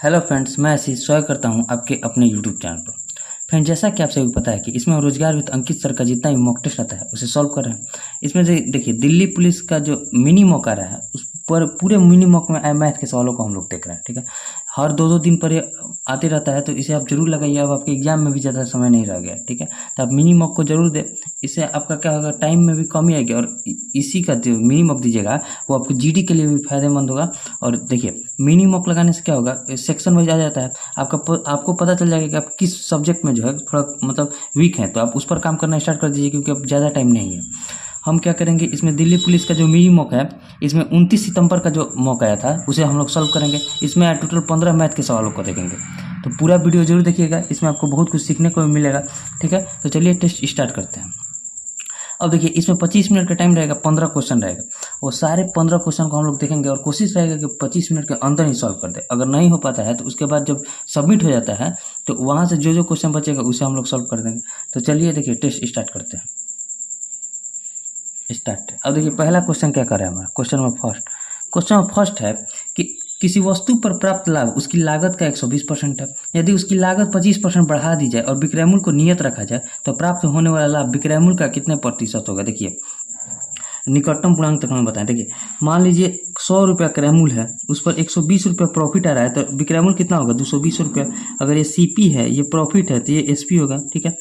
Hello friends, मैं आशीष स्वागत करता हूं आपके अपने यूट्यूब चैनल पर। फ्रेंड, जैसा कि आप सभी को पता है कि इसमें रोजगार विद अंकित सर का जितना भी मॉक टेस्ट आता है उसे सॉल्व कर रहे हैं। इसमें देखिए, दिल्ली पुलिस का जो मिनी मॉक आ रहा है उस पर पूरे मिनी मॉक में मैथ के सवालों को हम लोग देख रहे हैं। ठीक है, हर दो दिन पर ये आते रहता है, तो इसे आप जरूर लगाइए। अब आपके एग्जाम में भी ज़्यादा समय नहीं रह गया। ठीक है, तो आप मिनी मॉक को जरूर दें। इससे आपका क्या होगा, टाइम में भी कमी आएगी और इसी का जो मिनी मॉक दीजिएगा वो आपको जीडी के लिए भी फायदेमंद होगा। और देखिए, मिनी मॉक लगाने से क्या होगा, सेक्शन वाइज आ जाता है, आपको पता चल जाएगा कि आप किस सब्जेक्ट में जो है थोड़ा मतलब वीक हैं, तो आप उस पर काम करना स्टार्ट कर दीजिए, क्योंकि अब ज़्यादा टाइम नहीं है। हम क्या करेंगे, इसमें दिल्ली पुलिस का जो मिनी मॉक है, इसमें 29 सितंबर का जो मॉक आया था उसे हम लोग सॉल्व करेंगे। इसमें टोटल 15 मैथ के सवालों को देखेंगे, तो पूरा वीडियो जरूर देखिएगा, इसमें आपको बहुत कुछ सीखने को मिलेगा। ठीक है, तो चलिए टेस्ट स्टार्ट करते हैं। अब देखिए, इसमें 25 मिनट का टाइम रहेगा, 15 क्वेश्चन रहेगा। वो सारे 15 क्वेश्चन को हम लोग देखेंगे और कोशिश रहेगा कि 25 मिनट के अंदर ही सॉल्व कर दे। अगर नहीं हो पाता है तो उसके बाद जब सबमिट हो जाता है तो वहाँ से जो क्वेश्चन बचेगा उसे हम लोग सॉल्व कर देंगे। तो चलिए देखिए, टेस्ट स्टार्ट करते हैं। स्टार्ट। अब देखिए, पहला क्वेश्चन क्या कर रहा है हमारा, क्वेश्चन नंबर फर्स्ट है कि किसी वस्तु पर प्राप्त लाभ उसकी लागत का 120% है। यदि उसकी लागत 25% बढ़ा दी जाए और विक्रय मूल्य को नियत रखा जाए तो प्राप्त होने वाला लाभ विक्रय मूल्य का कितने प्रतिशत होगा। देखिए, निकटतम पूर्णांक तक हमें बताएं। देखिए, मान लीजिए 100 रुपया क्रय मूल्य है, उस पर 120 रुपया प्रॉफिट आ रहा है, तो विक्रय मूल्य कितना होगा, 220 रुपया। अगर ये सीपी है, ये प्रॉफिट है, तो ये एसपी होगा। ठीक है,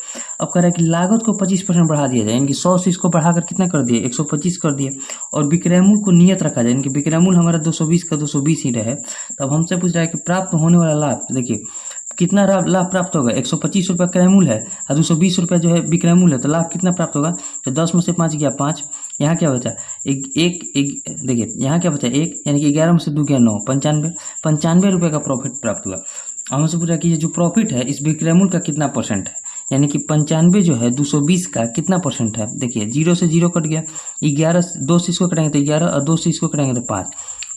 अब कह रहा है कि लागत को 25% बढ़ा दिया जाए, यानी कि 100 से इसको बढ़ाकर कितना कर दिए, 125 कर दिए, और विक्रय मूल्य को नियत रखा जाए, यानी कि विक्रय मूल्य हमारा 220 का 220 ही रहे। तो अब हमसे पूछ रहा है कि प्राप्त होने वाला लाभ, देखिए कितना लाभ प्राप्त होगा, 125 रुपया क्रय मूल्य है और 220 रुपया जो है विक्रय मूल्य है, तो लाभ कितना प्राप्त होगा। तो 10 में से 5 गया 5, यहाँ क्या बचा एक, देखिए यहाँ क्या बचा 1, यानी कि 11 में से 2 गया 9, 95 रुपये का प्रॉफिट प्राप्त हुआ। हमसे पूछा कि ये जो प्रॉफिट है इस विक्रय मूल्य का कितना परसेंट है, यानी कि 95 जो है 220 का कितना परसेंट है। देखिए, 0 से 0 कट गया, 11 2 से इसको कटेंगे तो 11 और 2 से इसको कटेंगे तो 5,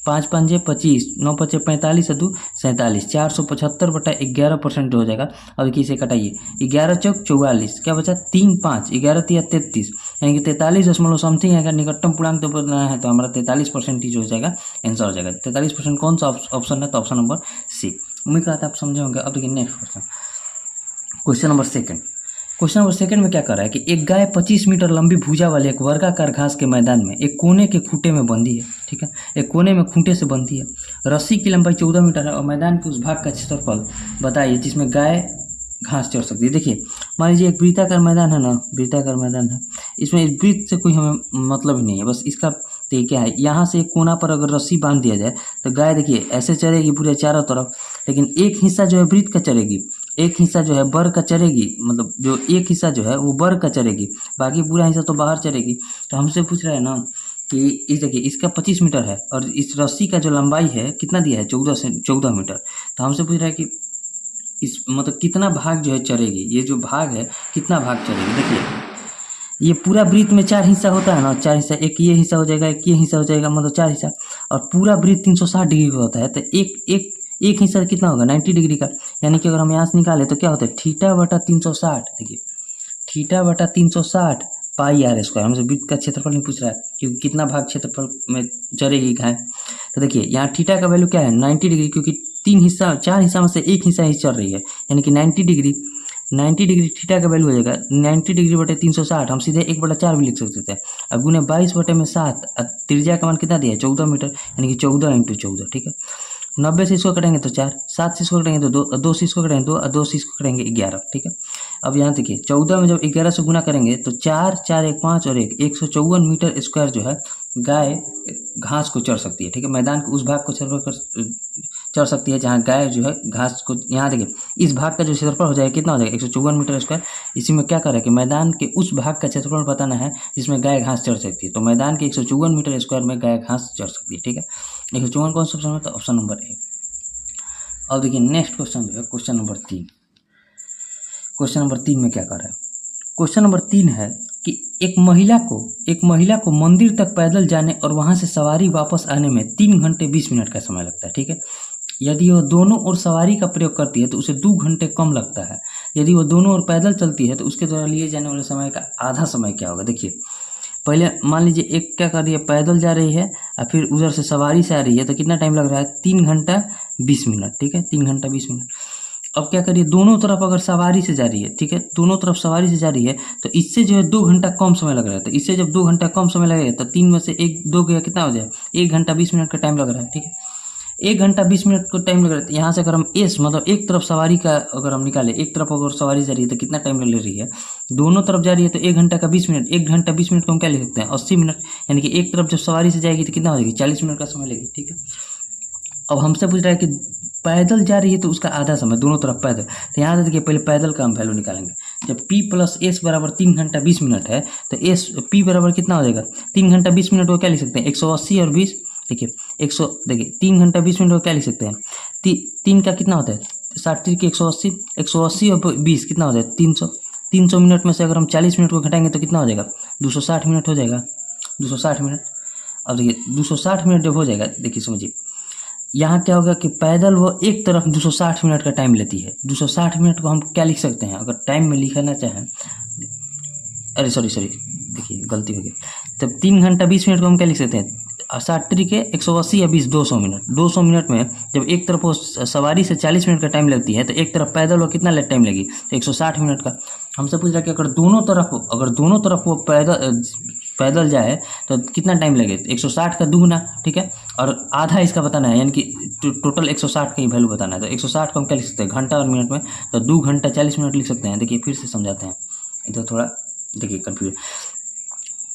5 5 25, 9 5 45 और 2 47, 475/11% हो जाएगा। अब देखिए, इसे कटाइए, 11 चौक 44, क्या बचा 3 5, 11 3 33, यानी कि 43 दशमलव समथिंग है। अगर निकटतम पूर्णांक तो बनाना है तो हमारा 43% हो जाएगा, आंसर हो जाएगा 43%। कौन सा ऑप्शन है, तो ऑप्शन नंबर सी। उम्मीद करता है आप समझे होंगे। अब देखिए नेक्स्ट क्वेश्चन नंबर सेकंड में क्या कर रहा है कि एक गाय 25 मीटर लंबी भुजा वाले एक वर्गाकार घास के मैदान में एक कोने के खूंटे में बंधी है। ठीक है, एक कोने में खूंटे से बंधी है। रस्सी की लंबाई 14 मीटर है और मैदान के उस भाग का क्षेत्रफल बताइए जिसमें गाय घास चढ़ सकती है। देखिए, मान लीजिए एक वृत्ताकार मैदान है ना, वृत्ताकार मैदान है, इसमें इस वृत्त से कोई हमें मतलब ही नहीं है, बस इसका तो क्या है, यहाँ से एक कोना पर अगर रस्सी बांध दिया जाए तो गाय देखिए ऐसे चरेगी पूरे चारों तरफ, लेकिन एक हिस्सा जो है वृत्त का चरेगी, एक हिस्सा जो है बर का चरेगी, मतलब जो एक हिस्सा जो है वो बर का चरेगी, बाकी पूरा हिस्सा तो बाहर चरेगी। तो हमसे पूछ रहा है ना कि इस देखिए, इसका 25 मीटर है और इस रस्सी का जो लंबाई है कितना दिया है, 14 मीटर। तो हमसे पूछ रहा है कि इस मतलब कितना भाग जो है चरेगी, ये जो भाग है कितना भाग चरेगी। देखिए, ये पूरा वृत्त में 4 हिस्सा होता है ना, 4 हिस्सा, एक ये हिस्सा हो जाएगा, एक ये हिस्सा हो जाएगा, मतलब 4 हिस्सा, और पूरा वृत्त 360 डिग्री का होता है। तो एक हिस्सा कितना होगा, 90 डिग्री का, यानी कि अगर हम यहाँ से निकाले तो क्या होता है, θ/360। देखिए, θ/360 पाई r स्क्वायर। हमसे वृत्त का क्षेत्रफल नहीं पूछ रहा है, क्योंकि कितना भाग क्षेत्रफल में चरेगी गाय। तो देखिए, यहाँ थीटा का वैल्यू क्या है, 90 डिग्री, क्योंकि 4 हिस्सा में से एक हिस्सा ही चल रही है, यानी कि 90 डिग्री थीटा का वैल्यू हो जाएगा 90 डिग्री बटे 360। हम सीधे 1/4 भी लिख सकते थे। अब गुने 22/7, त्रिज्या का मान कितना दिया है, 14 मीटर, यानी कि 14 × 14। ठीक है, 90 से इसको कटेंगे तो 4, 7 से इसको कटेंगे तो 2, 2 से इसको कटेंगे 2 और 2 से इसको कटेंगे 11। ठीक है, अब यहाँ देखिए 14 में जब 11 से गुना करेंगे तो 4 4 1 5 और 154 मीटर स्क्वायर जो है गाय घास को चढ़ सकती है। ठीक है, मैदान के उस भाग को चढ़ सकती है जहाँ गाय जो है घास को, यहाँ देखिए इस भाग का जो क्षेत्रफल हो जाएगा कितना हो जाएगा, 154 मीटर स्क्वायर। इसी में क्या कर रहा है कि मैदान के उस भाग का क्षेत्रफल बताना है जिसमें गाय घास चढ़ सकती है। तो मैदान के 154 मीटर स्क्वायर में गाय घास चढ़ सकती है। ठीक है, 154 कौन सा ऑप्शन है, तो ऑप्शन नंबर ए। अब देखिए नेक्स्ट क्वेश्चन जो है क्वेश्चन नंबर 3 में क्या कर रहा है, क्वेश्चन नंबर 3 है कि एक महिला को मंदिर तक पैदल जाने और वहां से सवारी वापस आने में 3 घंटे 20 मिनट का समय लगता है। ठीक है, यदि वह दोनों ओर सवारी का प्रयोग करती है तो उसे 2 घंटे कम लगता है। यदि वह दोनों ओर पैदल चलती है तो उसके द्वारा लिए जाने वाले समय का आधा समय क्या होगा। देखिए, पहले मान लीजिए एक क्या कर रही है, पैदल जा रही है और फिर उधर से सवारी से आ रही है, तो कितना टाइम लग रहा है, 3 घंटा 20 मिनट, ठीक है, 3 घंटा 20 मिनट। अब क्या करिए, दोनों तरफ अगर सवारी से जा रही है, ठीक है, दोनों तरफ सवारी से जा रही है, तो इससे जो है 2 घंटा कम समय लग रहा है। तो इससे जब 2 घंटा कम समय लगेगा तो 3 में से 1 2 गया, कितना हो जाए, 1 घंटा 20 मिनट का टाइम लग रहा है, ठीक है। 1 घंटा 20 मिनट को टाइम लग रहा है। यहाँ से अगर हम एस मतलब एक तरफ सवारी का अगर हम निकालें, एक तरफ अगर सवारी जा रही है तो कितना टाइम ले रही है, दोनों तरफ जा रही है तो 1 घंटा का 20 मिनट, 1 घंटा 20 मिनट को हम क्या लिख सकते हैं, 80 मिनट। यानी कि एक तरफ जब सवारी से जाएगी तो कितना हो जाएगी, 40 मिनट का समय लेगी, ठीक है। अब हमसे पूछ रहा है कि पैदल जा रही है तो उसका आधा समय, दोनों तरफ पैदल। तो यहाँ देखिए पहले पैदल का हम वैल्यू निकालेंगे। जब p प्लस एस बराबर 3 घंटा 20 मिनट है तो एस p बराबर कितना हो जाएगा, 3 घंटा 20 मिनट को क्या लिख सकते हैं, 180 और 20, देखिए 100, देखिए 3 घंटा 20 मिनट को क्या लिख सकते हैं, 3 का कितना होता है 60 की 180, 180 और 20 कितना हो जाएगा 300। 300 मिनट में से अगर हम 40 मिनट को घटाएंगे तो कितना हो जाएगा, 260 मिनट हो जाएगा, 260 मिनट। अब देखिए 260 मिनट जब हो जाएगा, देखिए समझिए यहाँ क्या होगा कि पैदल वो एक तरफ 260 मिनट का टाइम लेती है। 260 मिनट को हम क्या लिख सकते हैं, अगर टाइम में लिखना चाहें, अरे सॉरी देखिए गलती हो गई। तब 3 घंटा 20 मिनट को हम क्या लिख सकते हैं, 60 के 180 या 20, 200 मिनट। 200 मिनट में जब एक तरफ वो सवारी से 40 मिनट का टाइम लगती है तो एक तरफ पैदल वो कितना टाइम लगी, तो 160 मिनट का। हमसे पूछ रहा है कि अगर दोनों तरफ वो पैदल जाए तो कितना टाइम लगे, 160 का दुगना, ठीक है, और आधा इसका बताना है, यानी कि टोटल 160 का ही वैल्यू बताना है। तो 160 को हम क्या लिख सकते हैं, घंटा और मिनट में, तो 2 घंटा 40 मिनट लिख सकते हैं। देखिए फिर से समझाते हैं, इधर थोड़ा देखिए कन्फ्यूजन।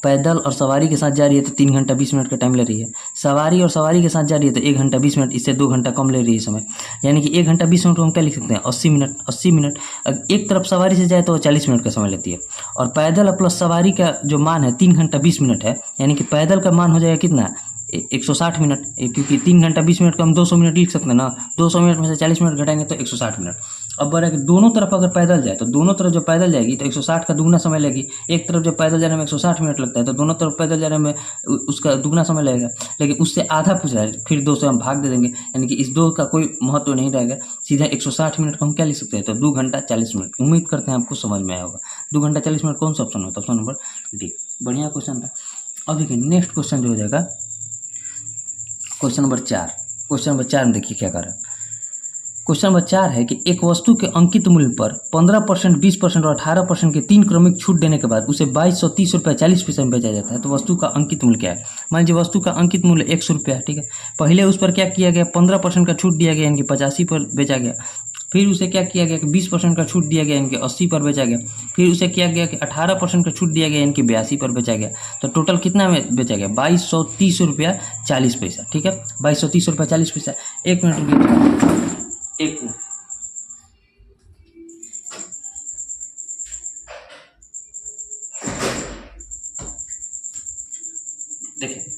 पैदल और सवारी के साथ जा रही है तो 3 घंटा 20 मिनट का टाइम ले रही है। सवारी और सवारी के साथ जा रही है तो 1 घंटा 20 मिनट, इससे 2 घंटा कम ले रही है समय। यानी कि 1 घंटा 20 मिनट को हम क्या लिख सकते हैं, 80 मिनट। 80 मिनट एक तरफ सवारी से जाए तो वो 40 मिनट का समय लेती है। और पैदल प्लस सवारी का जो मान है 3 घंटा 20 मिनट है, यानी कि पैदल का मान हो जाएगा कितना, 160 मिनट, क्योंकि 3 घंटा 20 मिनट को हम 200 मिनट लिख सकते हैं ना। 200 मिनट में से 40 मिनट घटाएंगे तो 160 मिनट। अब बोल रहा है कि दोनों तरफ अगर पैदल जाए तो दोनों तरफ जो पैदल जाएगी तो 160 का दुगना समय लगेगी। एक तरफ जब पैदल जाने में 160 मिनट लगता है तो दोनों तरफ पैदल जाने में उसका दुगना समय लगेगा। लेकिन उससे आधा पूछ रहा है, फिर 2 से हम भाग दे देंगे, यानी कि इस 2 का कोई महत्व नहीं रहेगा। सीधा 160 मिनट को हम क्या लिख सकते हैं, तो 2 घंटा 40 मिनट। उम्मीद करते हैं आपको समझ में आया होगा। 2 घंटा 40 मिनट कौन सा ऑप्शन होता है, ऑप्शन नंबर डी। बढ़िया क्वेश्चन था। अब देखिए नेक्स्ट क्वेश्चन जो हो जाएगा क्वेश्चन नंबर 4। क्वेश्चन नंबर 4 में देखिए क्या कर रहा है। क्वेश्चन नंबर 4 है कि एक वस्तु के अंकित मूल्य पर 15%, 20% और 18% के 3 क्रमिक छूट देने के बाद उसे 2230 रुपये 40 पैसे में बेचा जाता है। तो वस्तु का अंकित मूल्य क्या है। मान लीजिए वस्तु का अंकित मूल्य 100 रुपया है, ठीक है। पहले उस पर क्या किया गया, 15% का छूट दिया गया, यानी कि 85 पर बेचा गया। फिर उसे क्या किया गया कि 20% का छूट दिया गया, यानी कि 80 पर बेचा गया। फिर उसे क्या गया कि 18% का छूट दिया गया, यानी कि 82 पर बेचा गया। तो टोटल कितना में बेचा गया, 2230 रुपया 40 पैसा, ठीक है। 2230 रुपया 40 पैसा। 1 मिनट रुकिए, 1 मिनट। देखिए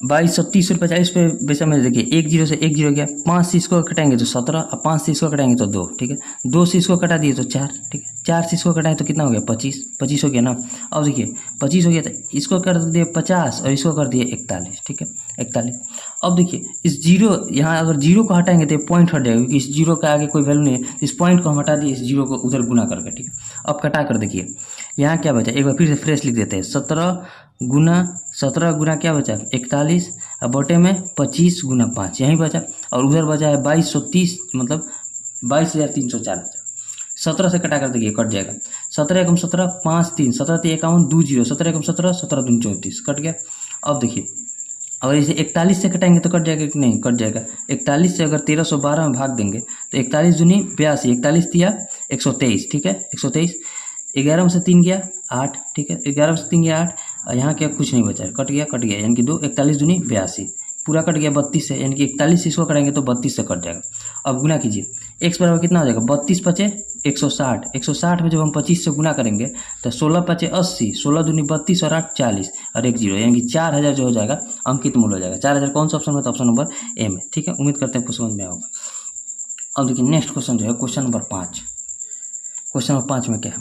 2230 रुपये 40 पैसा में देखिए 1 0 से 1 0 गया। 5 से इसको कटाएंगे तो 17, और 5 से इसको कटाएंगे तो 2, ठीक है। 2 से इसको कटा दिए तो 4, ठीक है। 4 से इसको कटाएं तो कितना हो गया, 25 हो गया ना। अब देखिए 25 हो गया तो इसको कर दिए 50 और इसको कर दिए 41, ठीक है, 41। अब देखिए इस जीरो, यहाँ अगर जीरो को हटाएंगे तो पॉइंट हट जाएगा, क्योंकि इस जीरो का आगे कोई वैल्यू नहीं है। इस पॉइंट को हम हटा दिए, इस जीरो को उधर गुना करके, ठीक है। अब कटा कर देखिए यहाँ क्या बचा, एक बार फिर से फ्रेश लिख देते हैं। 17 गुना क्या बचा, 41, और बटे में 25 गुना 5 यहीं बचा। और उधर बचा है 2230, मतलब 22,304 बचा। 17 से कटा कर देखिए कट जाएगा। 17 एकम 17, 5 3, 17 3 51 2 0, 17 एकम 17, 17 दूनी 34 कट गया। अब देखिए अगर इसे 41 से कटाएंगे तो कट जाएगा कि नहीं, कट जाएगा। 41 से अगर 1312 में भाग देंगे तो 41 दूनी 82, 41 दिया 123, ठीक है, 123। 11 में से 3 गया 8, ठीक है, 11 में से 3 गया 8, और यहाँ क्या कुछ नहीं बचा, कट गया, यानी कि 2, 41 दूनी 82, पूरा कट गया 32 से, यानी कि 41 से इसको करेंगे तो 32 से कट जाएगा। अब गुना कीजिए, x बराबर कितना हो जाएगा, 32 पचे 160, 160 में जब हम 25 से गुना करेंगे तो 16 पचे 80, 16 दूनी 32 और 8 40 और 1 0, यानी कि 4000 जो हो जाएगा अंकित मूल्य हो जाएगा। 4000 कौन सा ऑप्शन में, तो ऑप्शन नंबर ए में, ठीक है। उम्मीद करते हैं आपको समझ में आएगा। अब देखिए नेक्स्ट क्वेश्चन जो है क्वेश्चन नंबर 5। क्वेश्चन नंबर 5 में क्या है,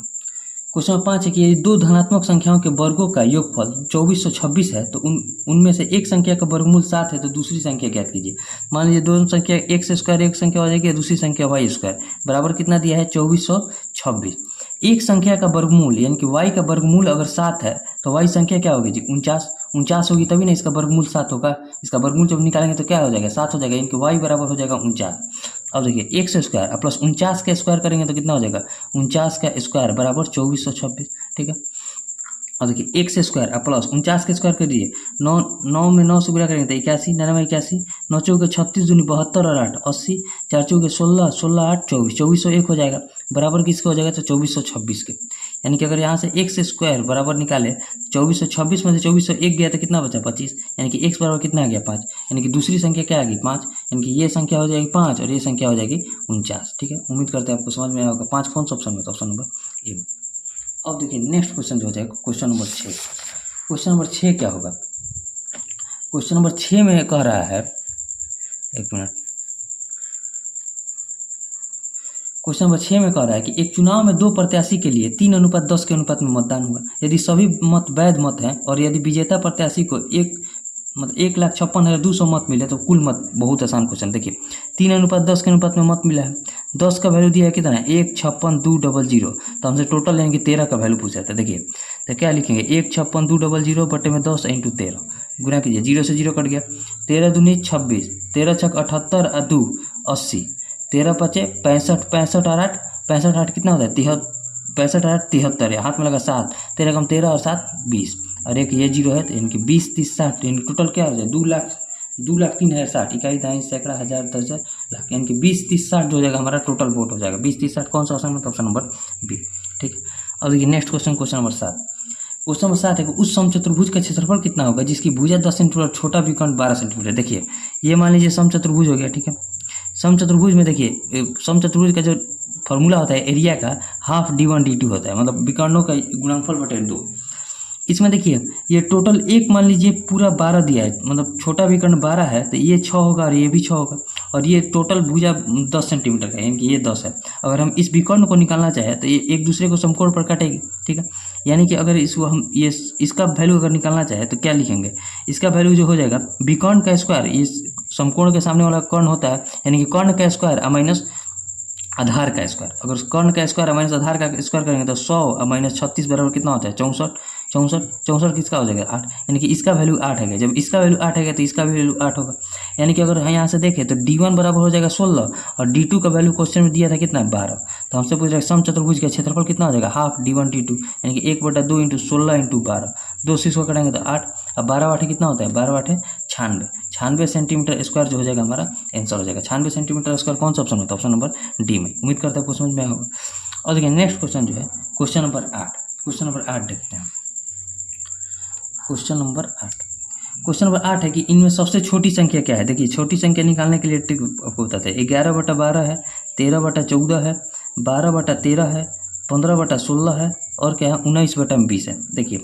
क्वेश्चन नंबर 5 है कि यदि 2 धनात्मक संख्याओं के वर्गों का योगफल 2426 है तो उनमें से एक संख्या का वर्गमूल 7 है तो दूसरी संख्या ज्ञात कीजिए। मान लीजिए दोनों संख्या x स्क्वायर एक संख्या हो जाएगी, दूसरी संख्या y स्क्वायर बराबर कितना दिया है 2426। एक संख्या का वर्गमूल यानी कि y का वर्गमूल अगर 7 है तो वही संख्या क्या होगी जी 49 होगी, तभी ना इसका वर्गमूल 7 होगा। इसका वर्गमूल जब निकालेंगे तो क्या हो जाएगा 7 हो जाएगा, इनके y बराबर हो जाएगा 49। अब देखिए x स्क्वायर प्लस 49 का स्क्वायर करेंगे तो कितना हो जाएगा 49 का स्क्वायर बराबर 2426, ठीक है। और देखिए एक्स स्क्वायर प्लस 49 का स्क्वायर कर दीजिए, 9 में 9 से गुणा करेंगे तो 81, 99 81, 9 चौके 36 दूनी 72 और 8 80, 4 चौके 16, 16 8 24, 2401 हो जाएगा, बराबर किसका हो जाएगा तो 2426 के। यानी कि अगर यहाँ से एक्स स्क्वायर बराबर निकाले 2426 में से 2401 गया तो कितना बचा 25, यानी कि एक्स बराबर कितना आ गया 5, यानी कि दूसरी संख्या क्या आ गई 5, यानी कि ये संख्या हो जाएगी 5 और ये संख्या हो जाएगी 49, ठीक है। उम्मीद करते हैं आपको समझ में आया होगा। 5 कौन सा ऑप्शन में, ऑप्शन नंबर ए। अब देखिए नेक्स्ट क्वेश्चन जो हो जाएगा क्वेश्चन नंबर 6। क्वेश्चन नंबर 6 क्या होगा, क्वेश्चन नंबर 6 में कह रहा है, एक मिनट, क्वेश्चन नंबर 6 में कह रहा है कि एक चुनाव में 2 प्रत्याशी के लिए 3:10 के अनुपात में मतदान हुआ। यदि सभी मत वैध मत हैं और यदि विजेता प्रत्याशी को 1,56,200 मत मिले तो कुल मत, बहुत आसान क्वेश्चन। देखिए 3:10 के अनुपात में मत मिला है, 10 का वैल्यू दिया है कितना है 1,56,200, तो हमसे टोटल यानी कि 13 का वैल्यू पूछा था। देखिए तो क्या लिखेंगे 1,56,200 बटे में 10 इंटू 13 गुना कीजिए, 0 से 0 कट गया, 13 दूनी 26, 13 छक 78 और 2 80, 13 पचे 65, 65 और 8, 65 8 कितना होता है 65 8 73, हाथ में लगा 7, 13 कम 13 और 7 20, और एक ये 0 है तो यानी कि 20 30 60, यानी टोटल क्या हो जाए 2,03,060, इकाई दाई सैकड़ा हज़ार 10,000 लाख, यानी कि 20 30 60 जो हो जाएगा हमारा टोटल वोट हो जाएगा। 20 30 60 कौन सा ऑप्शन में, ऑप्शन नंबर बी, ठीक। अब देखिए next question, question number 7। Question number 7 है कि उस समचतुर्भुज का क्षेत्रफल कितना होगा जिसकी भुजा 10 सेंटीमीटर, छोटा विकर्ण 12 सेंटीमीटर। देखिए ये मान लीजिए समचतुर्भुज हो गया, ठीक है। समचतुर्भुज में देखिए समचतुर्भुज का जो फॉर्मूला होता है एरिया का हाफ d1 d2 होता है, मतलब विकर्णों का गुणनफल बटे 2। इसमें देखिए ये टोटल एक मान लीजिए पूरा 12 दिया है, मतलब छोटा विकर्ण 12 है तो ये 6 होगा और ये भी 6 होगा, और ये टोटल भुजा 10 सेंटीमीटर का है, यानी कि ये 10 है। अगर हम इस विकर्ण को निकालना चाहें तो ये एक दूसरे को समकोण पर काटेगी, ठीक है। यानी कि अगर इसको हम ये इसका वैल्यू अगर निकालना चाहे तो क्या लिखेंगे, इसका वैल्यू जो हो जाएगा विकर्ण का स्क्वायर, ये समकोण के सामने वाला कर्ण होता है, यानी कि कर्ण का स्क्वायर माइनस आधार का स्क्वायर। अगर कर्ण का स्क्वायर माइनस आधार का स्क्वायर करेंगे तो 100 माइनस 36 बराबर कितना होता है 64, 64 64 किसका हो जाएगा 8, यानी कि इसका वैल्यू 8 है। जब इसका वैल्यू 8 है तो इसका भी वैल्यू 8 होगा, यानी कि अगर यहाँ से देखें तो d1 बराबर हो जाएगा 16 और d2 का वैल्यू क्वेश्चन में दिया था कितना 12, तो हमसे पूछ रहा है समचतुर्भुज का क्षेत्रफल कितना हो जाएगा हाफ d1 d2, यानी कि 1/2 इंटू 16 इंटू 12, 2 6 को करेंगे तो 8, अब 12 8 कितना होता है 12 8 96 सेंटीमीटर स्क्वायर जो हो जाएगा हमारा आंसर हो जाएगा। 96 सेंटीमीटर स्क्वायर कौन सा ऑप्शन होता है, ऑप्शन नंबर डी में। उम्मीद करता है आपको समझ में आया होगा। और देखिए नेक्स्ट क्वेश्चन जो है क्वेश्चन नंबर 8, क्वेश्चन नंबर 8 देखते हैं। क्वेश्चन नंबर 8, क्वेश्चन नंबर 8 है कि इनमें सबसे छोटी संख्या क्या है। देखिए छोटी संख्या निकालने के लिए ट्रिक आपको बताते हैं। 11/12 है, 13/14 है, 12/13 है, 15/16 है और क्या है 19/20 है। देखिए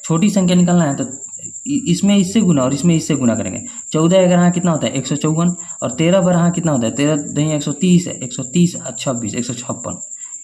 छोटी संख्या निकालना है तो इसमें इससे गुना और इसमें इससे गुना करेंगे। 14 अगर यहाँ कितना होता है 154 और 13 बार यहाँ कितना होता है 13 दही 130 है, 130 और 26 156,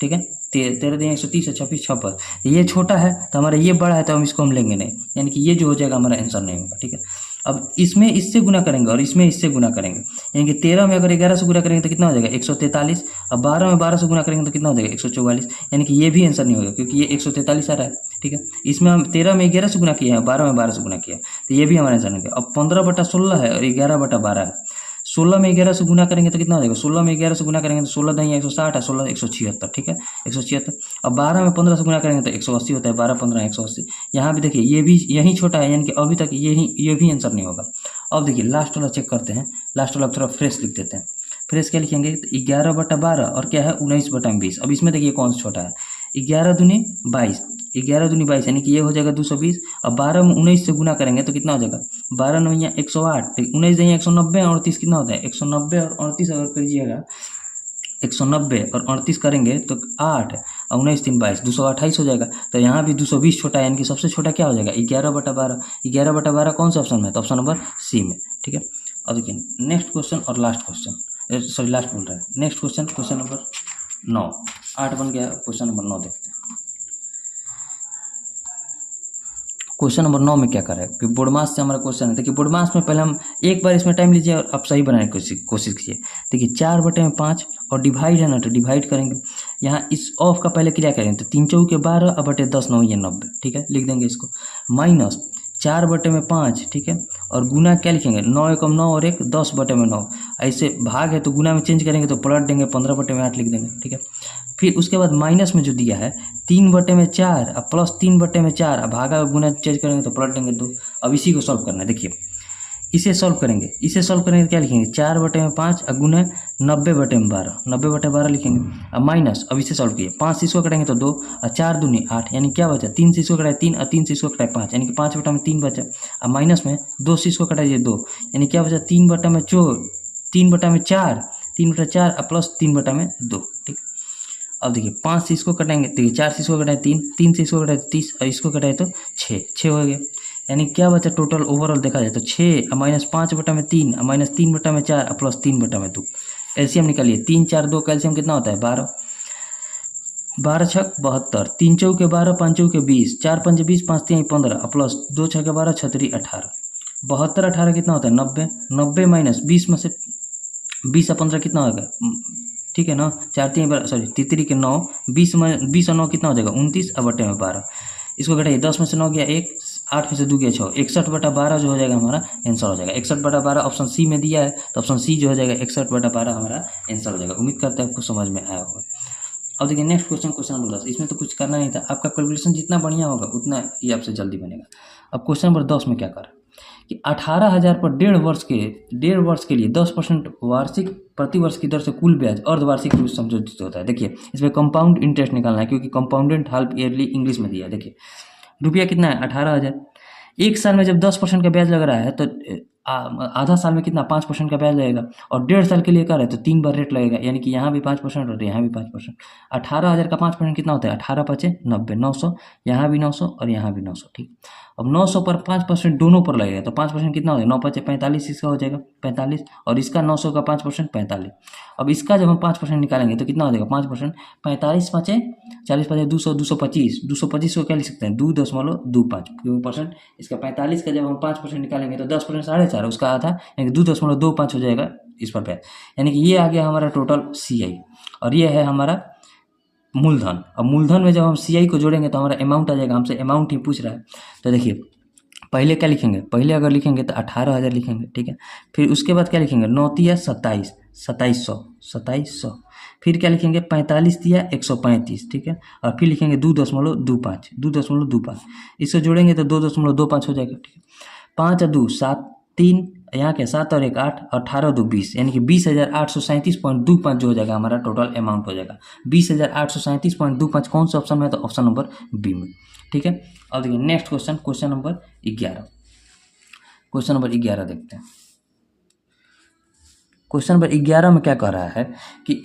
ठीक है। 13 दही 130 और 26 56, ये छोटा है तो हमारा ये बड़ा है तो हम इसको हम लेंगे नहीं, यानी कि ये जो हो जाएगा हमारा आंसर नहीं होगा, ठीक है। अब इसमें इससे गुना करेंगे और इसमें इससे गुना करेंगे, यानी कि 13 में अगर 11 से गुना करेंगे तो कितना हो जाएगा 143, और 12 में 12 से गुना करेंगे तो कितना हो जाएगा 144, यानी कि ये भी आंसर नहीं होगा क्योंकि ये 143 आ रहा है, ठीक है। इसमें हम 13 में 11 से गुना किया है, 12 में 12 से गुना किया तो ये भी हमारा आंसर नहीं होगा। अब 15/16 है और 11/12 है, 16 में 11 से गुना करेंगे तो कितना हो जाएगा 16 में 11 से गुना करेंगे तो 16 दही 160 है, 16 176, ठीक है 176। अब 12 में 15 से गुना करेंगे तो 180 होता है, 12 15 180। यहाँ भी देखिए ये भी यही छोटा है, यानी कि अभी तक ये भी आंसर नहीं होगा। अब देखिए लास्ट वाला चेक करते हैं, लास्ट वाला थोड़ा फ्रेश लिख देते हैं। फ्रेश क्या लिखेंगे 11/12 और क्या है 19/20। अब इसमें देखिए कौन सा छोटा है 11 दूनी 22, 11 दूनी 22 यानी कि ये हो जाएगा 220, और 12 में 19 से गुना करेंगे तो कितना हो जाएगा 12 9 108, 19 दही 190 और 38 कितना होता है 190 और 38 अगर करिएगा 190 और 38 करेंगे तो 8 और 19 3 22 228 हो जाएगा। तो यहाँ भी 220 छोटा है, यानी कि सबसे छोटा क्या हो जाएगा 11/12। 11/12 कौन सा ऑप्शन में है तो ऑप्शन नंबर सी में, ठीक है। अब देखिए नेक्स्ट क्वेश्चन और लास्ट क्वेश्चन, सॉरी लास्ट बोल रहा है, नेक्स्ट क्वेश्चन क्वेश्चन नंबर 9, 8 बन गया, क्वेश्चन नंबर 9 देखते हैं। क्वेश्चन नंबर 9 में क्या कर रहा है कि बोर्डमास से हमारा क्वेश्चन है। देखिए बोर्डमास में पहले हम एक बार इसमें टाइम लीजिए और आप सही बनाने की कोशिश कीजिए। देखिए 4/5 और डिवाइड है ना, तो डिवाइड करेंगे। यहाँ इस ऑफ का पहले क्या करेंगे, तो 3 चौके 12 अब बटे 10 9 ये 90, ठीक है, लिख देंगे इसको। माइनस 4 बटे में 5, ठीक है, और गुना क्या लिखेंगे, 9 एकम 9 और 1 10 बटे में 9। ऐसे भाग है तो गुना में चेंज करेंगे तो पलट देंगे, 15 बटे में 8 लिख देंगे, ठीक है। फिर उसके बाद माइनस में जो दिया है 3 बटे में 4 और प्लस 3 बटे में 4, अब भागा गुना चेंज करेंगे तो पलट देंगे 2। अब इसी को सॉल्व करना है। देखिए इसे सॉल्व करेंगे, तो क्या लिखेंगे, 4 बटे में 5 और गुना 90 बटे में 12, 90 बटे 12 लिखेंगे। अब माइनस, अब इसे सॉल्व कीजिए, 5 से इसको कटेंगे तो 2 और 4 दूनी 8, यानी क्या बचा, 3 से इसको कटाए 3 और 3 से इसको कटाए 5, यानी कि 5 बटा में 3 बचा। अब माइनस में 2 से इसको कटाइए 2, यानी क्या बचा, 3 बटा में 4, 3 बटा में 4, 3 बटा 4 और प्लस 3 बटा में 2, ठीक। अब देखिए 5 से इसको कटाएंगे, देखिए 4 से इसको कटाए 3, 3 से इसको कटाए 30 और इसको कटाए तो 6 हो गया। यानी क्या बचा, टोटल ओवरऑल देखा जाए तो 6 माइनस 5 बटा में 3 माइनस 3 बटा में 4 और प्लस 3 बटा में 2। एलसीएम निकालिए, 3 4 2 का एलसीएम कितना होता है, 12, 12 छक 72, 3 चौके 12 5 चौके 20, 4 5 20 5 3 15 और प्लस 2 छके 12 छतरी 18, 72 18 कितना होता है 90, 90 माइनस 20 में से 20 और 15 कितना होगा, ठीक है ना, 4 3 सॉरी तितरी के 9, 20 में 20 और 9 कितना हो जाएगा 29 और बटे में 12। इसको घटाइए, 10 में से 9 गया 1, 8 में से 2 गया 6, 61 बटा 12 जो हो जाएगा हमारा आंसर हो जाएगा। 61 बटा 12 ऑप्शन सी में दिया है, तो ऑप्शन सी जो हो जाएगा 61 बटा 12 हमारा आंसर हो जाएगा। उम्मीद करते हैं आपको समझ में आया होगा। अब देखिए नेक्स्ट क्वेश्चन, क्वेश्चन नंबर 10। इसमें तो कुछ करना नहीं था, आपका कैलकुलेशन जितना बढ़िया होगा उतना ये आपसे जल्दी बनेगा। अब क्वेश्चन नंबर 10 में क्या करें कि 18,000 पर 1.5 वर्ष के लिए 10% वार्षिक प्रति वर्ष की दर से कुल ब्याज अर्धवार्षिक रूप से संशोधित होता है। देखिए इसमें कंपाउंड इंटरेस्ट निकालना है, क्योंकि कंपाउंडेड हाफ ईयरली इंग्लिश में दिया है। देखिए रुपया कितना है 18,000, एक साल में जब 10% का ब्याज लग रहा है तो आधा साल में कितना 5% का ब्याज लगेगा, और 1.5 साल के लिए कर है तो 3 बार रेट लगेगा, यानी कि यहाँ भी 5% और यहाँ भी 5%। 18,000 का 5% कितना होता है, 18 5 90, 900, यहाँ भी 900 और यहाँ भी 900, ठीक। अब 900 पर 5% दोनों पर लगेगा, तो 5% कितना हो जाएगा, 9 5 45, इसका हो जाएगा 45, और इसका 900 का 5% 45। अब इसका जब हम 5% निकालेंगे तो कितना हो जाएगा 5%, 45 5 40 5 200, 225, 225 को क्या लिख सकते हैं 2.25%। इसका 45 का जब हम 5% निकालेंगे तो 10% 4.5, उसका आधा यानी 2.25 हो जाएगा इस पर ब्याज। यानी कि ये आ गया हमारा टोटल CI, और ये है हमारा मूलधन। अब मूलधन में जब हम CI को जोड़ेंगे तो हमारा अमाउंट आ जाएगा, हमसे अमाउंट ही पूछ रहा है। तो देखिए पहले क्या लिखेंगे, पहले अगर लिखेंगे तो 18,000 लिखेंगे, ठीक है। फिर उसके बाद क्या लिखेंगे, 9 तिया 27, 2700, फिर क्या लिखेंगे 45 तिया 135, ठीक है, और फिर लिखेंगे 2.25, इससे जोड़ेंगे तो 2.25 हो जाएगा, ठीक है। 5 और 2 7, 3 यहाँ के 7 और 1 8, 18 2 20, यानी कि 20,837.25 जो हो जाएगा हमारा टोटल अमाउंट हो जाएगा 20,837.25। कौन सा ऑप्शन में है, तो ऑप्शन नंबर बी में, ठीक है। अब देखिए next question, question number 11, question number 11 देखते हैं। क्वेश्चन नंबर 11 में क्या कह रहा है कि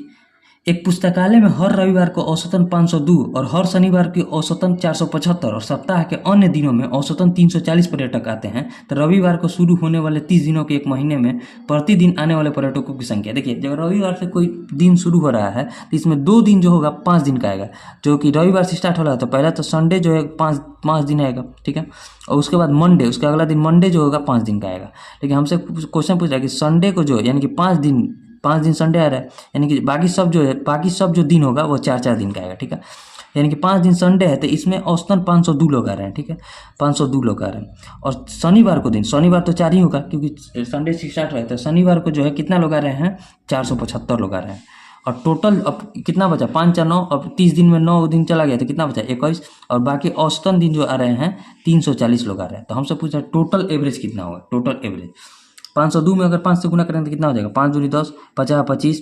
एक पुस्तकालय में हर रविवार को औसतन 502 और हर शनिवार के औसतन 475 और सप्ताह के अन्य दिनों में औसतन 340 पर्यटक आते हैं। तो रविवार को शुरू होने वाले 30 दिनों के एक महीने में प्रतिदिन आने वाले पर्यटकों की संख्या। देखिए जब रविवार से कोई दिन शुरू हो रहा है तो इसमें 2 दिन जो होगा 5 दिन का आएगा, जो कि रविवार से स्टार्ट हो रहा है तो पहला तो संडे जो है 5 दिन आएगा, ठीक है, और उसके बाद मंडे, उसके अगला दिन मंडे जो होगा 5 दिन का आएगा। लेकिन हमसे क्वेश्चन पूछ रहा है कि संडे को जो यानी कि 5 दिन संडे आ रहा है, यानी कि बाकी सब जो दिन होगा वो 4 दिन का आएगा, ठीक है। यानी कि 5 दिन संडे है तो इसमें औसतन 502 लोग आ रहे हैं, ठीक है, 502 लोग आ रहे हैं। और शनिवार को दिन, शनिवार तो 4 ही होगा क्योंकि संडे से स्टार्ट रहता है, शनिवार को जो है कितना लोग आ रहे हैं 475 लोग आ रहे हैं। और टोटल अब कितना बचा 5 और 9, अब 30 दिन में 9 दिन चला गया तो कितना बचा 21, और बाकी औसतन दिन जो आ रहे हैं 340 लोग आ रहे हैं। तो हमसे पूछा टोटल एवरेज कितना होगा, टोटल एवरेज 502 में अगर 5 से गुना करेंगे तो कितना हो जाएगा 5 दूनी 10, 50 25,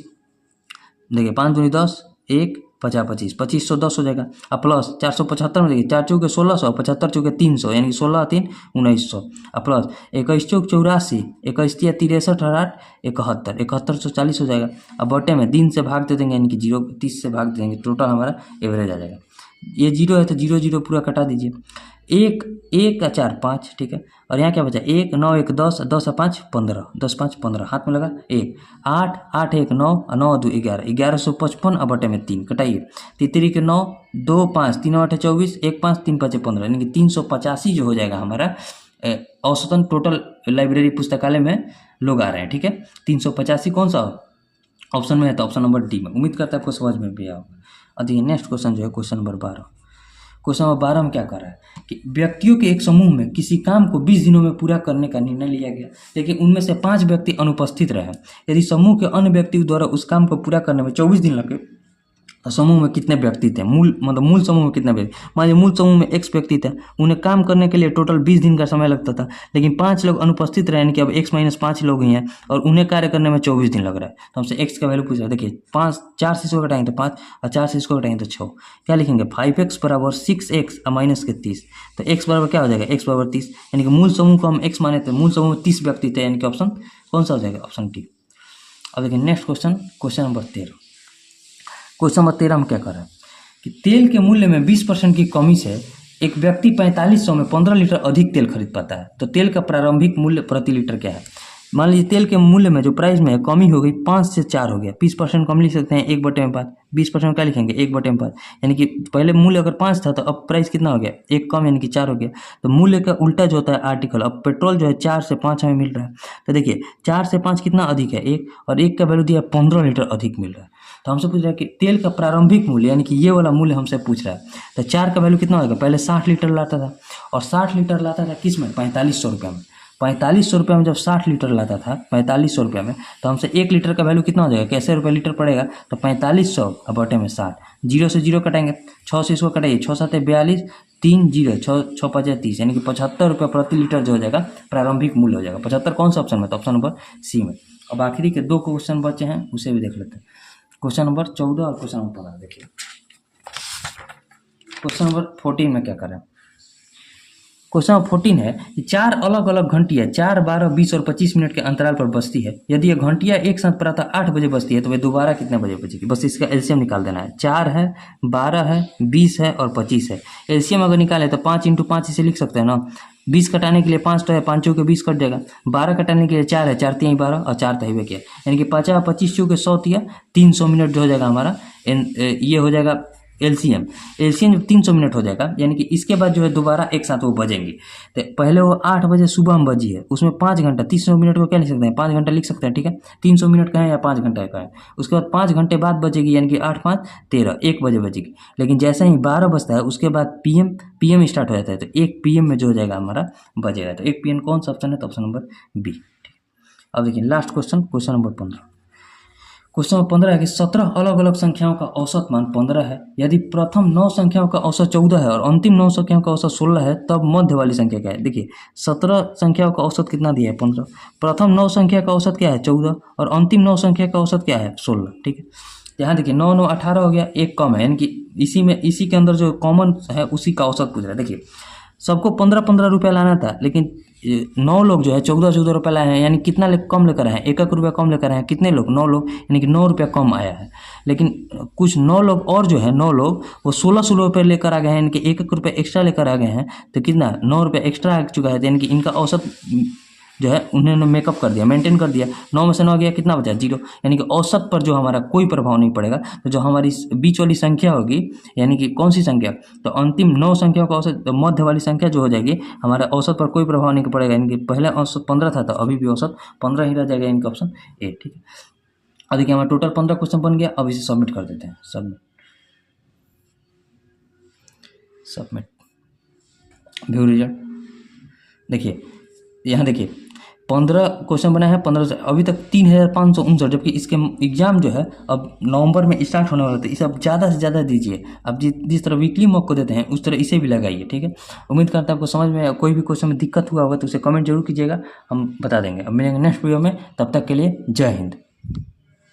देखिए 5 दूनी 10 1 50 25, 2510 हो जाएगा। अब प्लस 475 में देखिए 4 चौके 1600, 75 चौके 300, यानी कि 16 3 1900, अब प्लस 21 चौक 84, 21 तिया 63 और 8 71, 7140 हो जाएगा। अब बटे में दिन से भाग दे देंगे, यानी कि 30 से भाग दे देंगे, टोटल हमारा एवरेज आ जाएगा। ये 0 है तो 0 0 पूरा कटा दीजिए, 1 का 4 5, ठीक है, और यहाँ क्या बचा 1 9 1 10, 10 5 15, 10 5 15, हाथ में लगा 1 8 8 1 9 9 2 11, 1155 और बटे में 3 कटाइए, तितरी के 9 2 5 3 8 24, 1 5 3 5 15, यानी कि 385 जो हो जाएगा हमारा औसतन टोटल लाइब्रेरी पुस्तकालय में लोग आ रहे हैं, ठीक है। 385 कौन सा ऑप्शन में है तो ऑप्शन नंबर डी में। उम्मीद करता है आपको समझ में भी आया होगा। और देखिए नेक्स्ट क्वेश्चन जो है क्वेश्चन नंबर 12। क्वेश्चन नंबर 12 में क्या कर रहा है कि व्यक्तियों के एक समूह में किसी काम को 20 दिनों में पूरा करने का निर्णय लिया गया, लेकिन उनमें से 5 व्यक्ति अनुपस्थित रहे। यदि समूह के अन्य व्यक्तियों द्वारा उस काम को पूरा करने में 24 दिन लगे तो समूह में कितने व्यक्ति थे? मूल समूह में कितने व्यक्ति? मान लीजिए मूल समूह में x व्यक्ति थे, उन्हें काम करने के लिए टोटल 20 दिन का समय लगता था, लेकिन 5 लोग अनुपस्थित रहे, यानी कि अब x - 5 लोग ही हैं और उन्हें कार्य करने में 24 दिन लग रहा है। तो हमसे x का वैल्यू पूछ रहा है। देखिए 4 से इसको घटाएंगे तो 5 और 4 से इसको घटाएंगे तो 6। क्या लिखेंगे? 5x बराबर 6x और माइनस के 30। तो x बराबर क्या हो जाएगा? x बराबर 30, यानी कि मूल समूह को हम x माने थे, मूल समूह में 30 व्यक्ति थे, यानी कि ऑप्शन कौन सा हो जाएगा? Option D. अब देखिए next question number 13। Question number 13 में क्या कर रहा है कि तेल के मूल्य में 20% की कमी से एक व्यक्ति 4500 में 15 लीटर अधिक तेल खरीद पाता है, तो तेल का प्रारंभिक मूल्य प्रति लीटर क्या है? मान लीजिए तेल के मूल्य में जो प्राइस में है कमी हो गई, 5 से 4 हो गया। 20% कम लिख सकते हैं 1/5। 20% क्या लिखेंगे? 1/5, यानी कि पहले मूल्य अगर 5 था तो अब प्राइस कितना हो गया? 1 कम, यानी कि 4 हो गया। तो मूल्य का उल्टा जो होता है आर्टिकल। अब पेट्रोल जो है 4 से 5 हमें मिल रहा है, तो देखिए 4 से 5 कितना अधिक है? 1, और 1 का वैल्यू दिया 15 लीटर अधिक मिल रहा है। तो हमसे पूछ रहा है कि तेल का प्रारंभिक मूल्य, यानी कि ये वाला मूल्य हमसे पूछ रहा है। तो 4 का वैल्यू कितना होगा? पहले 60 लीटर लाता था, और 60 लीटर लाता था किस में? 4500 रुपये में। 4500 रुपये में जब 60 लीटर लाता था 4500 रुपये में, तो हमसे 1 लीटर का वैल्यू कितना हो जाएगा? कैसे रुपये लीटर पड़ेगा? तो 4500 बटे में 60, 0 से 0 कटेंगे, 6 से इसको कटेंगे, 6 7 42, 3 0, 6 5 30, यानी कि 75 रुपये प्रति लीटर जो हो जाएगा प्रारंभिक मूल्य हो जाएगा। 75 कौन सा ऑप्शन में? तो ऑप्शन नंबर सी में। अब आखिरी के 2 क्वेश्चन बचे हैं, उसे भी देख लेते हैं। क्वेश्चन नंबर 14 और क्वेश्चन नंबर 15। देखिए क्वेश्चन नंबर 14 में क्या करें। क्वेश्चन नंबर 14 है कि 4 अलग अलग घंटियाँ 4, 12, 20 और 25 मिनट के अंतराल पर बजती है। यदि ये घंटियाँ एक साथ प्रातः 8 बजे बजती है तो वे दोबारा कितने बजे बजेगी? बस इसका एलसीएम निकाल देना है। 4 है, 12 है, 20 है और 25 है। एलसीएम अगर निकाले तो 5 × 5 इसे लिख सकते हैं ना। 20 कटाने के लिए 5 तो है, 5 चौके 20 कट जाएगा। 12 कटाने के लिए 4 है, 4 3 12 और 4 तहवे किया, यानी कि 50 25 चौके 100 दिया, 300 मिनट जो हो जाएगा हमारा ये हो जाएगा एलसीएम जब 300 मिनट हो जाएगा, यानी कि इसके बाद जो है दोबारा एक साथ वो बजेंगी। तो पहले वो 8 बजे सुबह में बजी है, उसमें 5 घंटा 300 मिनट को क्या लिख सकते हैं? 5 घंटा लिख सकते हैं, ठीक है। 300 मिनट का है या 5 घंटे का है। उसके बाद 5 घंटे बाद बजेगी, यानी कि 8 5 13, 1 बजे बजेगी। लेकिन जैसे ही 12 बजता है उसके बाद पीएम स्टार्ट हो जाता है, तो 1 PM में जो हो जाएगा हमारा बजेगा। तो 1 PM कौन सा ऑप्शन है? तो ऑप्शन नंबर बी। अब देखिए last question number 15। Question number 15 है कि 17 अलग अलग संख्याओं का औसत मान 15 है। यदि प्रथम 9 संख्याओं का औसत 14 है और अंतिम 9 संख्याओं का औसत 16 है, तब मध्य वाली संख्या क्या है? देखिए 17 संख्याओं का औसत कितना दिया है? 15। प्रथम 9 संख्या का औसत क्या है? 14, और अंतिम 9 संख्या का औसत क्या है? 16, ठीक है। यहाँ देखिए 9 9 18 हो गया, एक कम है, यानी कि इसी के अंदर जो कॉमन है उसी का औसत पूछ रहा है। देखिए सबको 15 रुपया लाना था, लेकिन 9 लोग जो है 14 रुपये लाए हैं, यानी कितना कम लेकर आए हैं? 1 रुपया कम लेकर आए हैं। कितने लोग? 9 लोग, यानी कि 9 रुपया कम आया है। लेकिन कुछ 9 लोग और जो है 9 लोग वो 16 रुपये लेकर आ गए हैं, यानी कि 1 रुपया एक्स्ट्रा लेकर आ गए हैं। तो कितना? 9 रुपया एक्स्ट्रा आ चुका है, यानी कि इनका औसत जो है उन्होंने मेकअप कर दिया, मेंटेन कर दिया। 9 में से 9 गया, कितना बचा? 0, यानी कि औसत पर जो हमारा कोई प्रभाव नहीं पड़ेगा। तो जो हमारी बीच वाली संख्या होगी, यानी कि कौन सी संख्या? तो अंतिम 9 संख्याओं का औसत, तो मध्य वाली संख्या जो हो जाएगी हमारा औसत पर कोई प्रभाव नहीं पड़ेगा, यानी कि पहले औसत 15 था तो अभी भी औसत 15 ही रह जाएगा, इनका ऑप्शन ए, ठीक है। अब देखिए हमारा टोटल 15 क्वेश्चन बन गया। अब इसे सबमिट कर देते हैं। Submit view result. देखिए यहाँ देखिए 15 क्वेश्चन बना है, 15 से अभी तक 3559, जबकि इसके एग्जाम जो है अब नवंबर में स्टार्ट होने वाला है। तो इसे अब ज़्यादा से ज़्यादा दीजिए। अब जिस तरह वीकली मॉक को देते हैं उस तरह इसे भी लगाइए, ठीक है। उम्मीद करता हूं आपको समझ में कोई भी क्वेश्चन में दिक्कत हुआ होगा तो उसे कमेंट जरूर कीजिएगा, हम बता देंगे। अब मिलेंगे नेक्स्ट वीडियो में, तब तक के लिए जय हिंद।